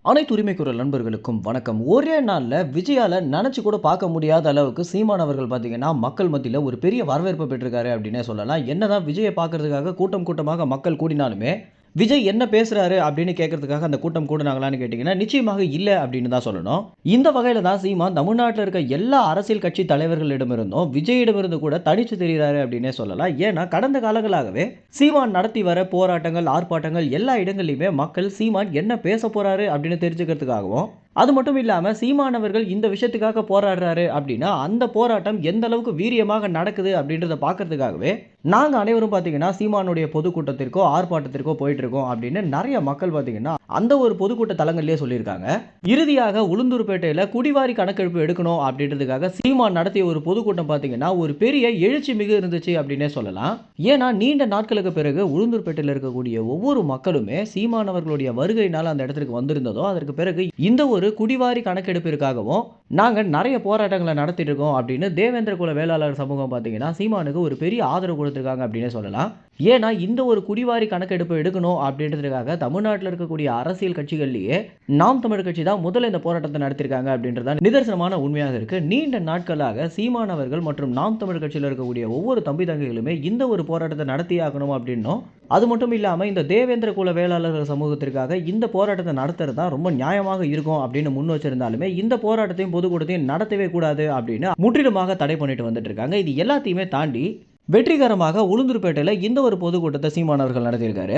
அனைத்து உரிமை குரல் நண்பர்களுக்கும் வணக்கம். ஒரே நாள்ல விஜயால நினைச்சு கூட பார்க்க முடியாத அளவுக்கு சீமான் அவர்கள் பார்த்தீங்கன்னா, மக்கள் மத்தியில ஒரு பெரிய வரவேற்பு பெற்றிருக்காரு அப்படின்னே சொல்லலாம். என்னதான் விஜய பார்க்கறதுக்காக கூட்டம் கூட்டமாக மக்கள் கூடினாலுமே, விஜய் என்ன பேசுறாரு அப்படின்னு கேட்கறதுக்காக அந்த கூட்டம் கூடுனாங்களான்னு கேட்டீங்கன்னா, நிச்சயமாக இல்ல அப்படின்னு தான் சொல்லணும். இந்த வகையில தான் சீமான் தமிழ்நாட்டில இருக்க எல்லா அரசியல் கட்சி தலைவர்களிடமிருந்தும், விஜயிடமிருந்து கூட தனிச்சு தெரிகிறாரு அப்படின்னே சொல்லலாம். ஏன்னா கடந்த காலங்களாகவே சீமான் நடத்தி வர போராட்டங்கள், ஆர்ப்பாட்டங்கள் எல்லா இடங்கள்லயுமே மக்கள் சீமான் என்ன பேச போறாரு அப்படின்னு தெரிஞ்சுக்கிறதுக்காகவும், அது மட்டும் இல்லாம சீமான் அவர்கள் இந்த விஷயத்துக்காக போராடுறாரு அப்படின்னா, அந்த போராட்டம் எந்த அளவுக்கு வீரியமாக நடக்குது அப்படின்றத பார்க்கறதுக்காகவே, நாங்க அனைவரும் பார்த்தீங்கன்னா, சீமானுடைய பொதுக்கூட்டத்திற்கோ, ஆர்ப்பாட்டத்திற்கோ போயிட்டு இருக்கோம் அப்படின்னு நெறைய மக்கள் பார்த்தீங்கன்னா, அந்த ஒரு பொதுக்கூட்ட தலங்கள்லயே சொல்லியிருக்காங்க. இறுதியாக உளுந்தூர்பேட்டையில குடிவாரி கணக்கெடுப்பு எடுக்கணும் அப்படின்றதுக்காக சீமான் நடத்திய ஒரு பொதுக்கூட்டம் பார்த்தீங்கன்னா, ஒரு பெரிய எழுச்சி மிகு இருந்துச்சு அப்படின்னே சொல்லலாம். ஏன்னா நீண்ட நாட்களுக்கு பிறகு உளுந்தூர்பேட்டையில இருக்கக்கூடிய ஒவ்வொரு மக்களுமே சீமான் அவர்களுடைய வருகையினால அந்த இடத்திற்கு வந்திருந்ததோ, அதற்கு பிறகு இந்த ஒரு குடிவாரி கணக்கெடுப்பிற்காகவும் நாங்க நெறைய போராட்டங்கள நடத்திட்டு இருக்கோம் அப்படின்னு தேவேந்திர குல வேளாளர் சமூகம் பார்த்தீங்கன்னா, சீமானுக்கு ஒரு பெரிய ஆதரவு குடுத்திருக்காங்க அப்படின்னே சொல்லலாம். ஏன்னா இந்த ஒரு குடிவாரி கணக்கெடுப்பு எடுக்கணும் அப்படின்றதுக்காக தமிழ்நாட்டில இருக்கக்கூடிய அரசியல் கட்சிகள்லயே நாம் தமிழர் கட்சி தான் முதல்ல இந்த போராட்டத்தை நடத்தியிருக்காங்க அப்படின்றது தான் நிதர்சனமான உண்மையாக இருக்கு. நீண்ட நாட்களாக சீமான் அவர்கள் மற்றும் நாம் தமிழர் கட்சியில இருக்கக்கூடிய ஒவ்வொரு தம்பி தங்கைகளுமே இந்த ஒரு போராட்டத்தை நடத்தியே ஆகணும் அப்படின்னும், அது மட்டும் இல்லாம இந்த தேவேந்திர குல வேளாளர்கள் சமூகத்திற்காக இந்த போராட்டத்தை நடத்துறது தான் ரொம்ப நியாயமாக இருக்கும் அப்படின்னு முன் வச்சிருந்தாலுமே, இந்த போராட்டத்தையும் பொதுக்கூட்டத்தையும் நடத்தவே கூடாது அப்படின்னு முற்றிலுமாக தடை பண்ணிட்டு வந்துட்டு இருக்காங்க. இது எல்லாத்தையுமே தாண்டி வெற்றிகரமாக உளுந்தூர்பேட்டையில இந்த ஒரு பொதுக்கூட்டத்தை சீமான் அவர்கள் நடத்தியிருக்காரு.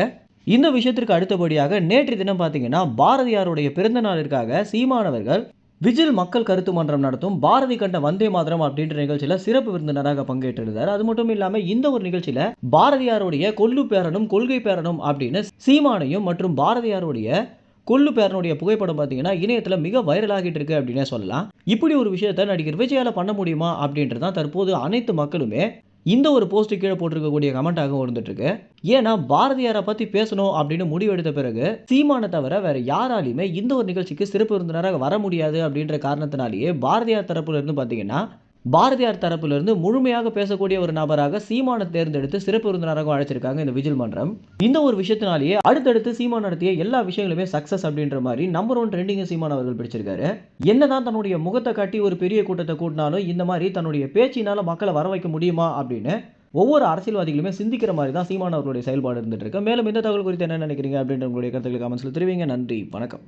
இந்த விஷயத்திற்கு அடுத்தபடியாக நேற்று தினம் பார்த்தீங்கன்னா, பாரதியாருடைய பிறந்த நாளிற்காக சீமான் அவர்கள் விஜில் மக்கள் கருத்து மன்றம் நடத்தும் பாரதி கண்ட வந்தே மாதரம் அப்படின்ற நிகழ்ச்சியில சிறப்பு விருந்தினராக பங்கேற்றிருந்தார். அது மட்டும் இல்லாம இந்த ஒரு நிகழ்ச்சியில பாரதியாருடைய கொள்ளு பேரனும் கொள்கை பேரனும் அப்படின்னு சீமானையும் மற்றும் பாரதியாருடைய கொள்ளு பேரனுடைய புகைப்படம் பார்த்தீங்கன்னா, இணையத்துல மிக வைரல் ஆகிட்டு இருக்கு அப்படின்னே சொல்லலாம். இப்படி ஒரு விஷயத்தை நடிகர் விஜயால பண்ண முடியுமா அப்படின்றது தான் தற்போது அனைத்து மக்களுமே இந்த ஒரு போஸ்ட் கீழே போட்டிருக்கக்கூடிய கமெண்டாக இருந்துட்டு இருக்கு. ஏன்னா பாரதியாரை பத்தி பேசணும் அப்படின்னு முடிவெடுத்த பிறகு சீமானை தவிர வேற யாராலையுமே இந்த ஒரு நிகழ்ச்சிக்கு சிறப்பு விருந்தினராக வர முடியாது அப்படின்ற காரணத்தினாலேயே பாரதியார் தரப்புல இருந்து பார்த்தீங்கன்னா, பாரதியார் தரப்பிலிருந்து முழுமையாக பேசக்கூடிய ஒரு நபராக சீமானை தேர்ந்தெடுத்து சிறப்பு விருந்தினராக அழைச்சிருக்காங்க இந்த விஜில் மன்றம். இந்த ஒரு விஷயத்தினாலேயே அடுத்தடுத்து சீமான் நடத்திய எல்லா விஷயங்களுமே சக்சஸ் அப்படின்ற மாதிரி நம்பர் 1 ட்ரெண்டிங் சீமான் அவர்கள் பிடிச்சிருக்காரு. என்னதான் தன்னுடைய முகத்தை காட்டி ஒரு பெரிய கூட்டத்தை கூட்டினாலும் இந்த மாதிரி தன்னுடைய பேச்சினால மக்களை வர வைக்க முடியுமா அப்படின்னு ஒவ்வொரு அரசியல்வாதிகளுமே சிந்திக்கிற மாதிரி தான் சீமான் அவர்களுடைய செயல்பாடு இருந்துட்டு இருக்கு. மேலும் இந்த தகவல் குறித்து என்ன நினைக்கிறீங்க அப்படின்ற உங்களுடைய கருத்துக்களை கமெண்ட்ஸ்ல தெரிவிங்க. நன்றி, வணக்கம்.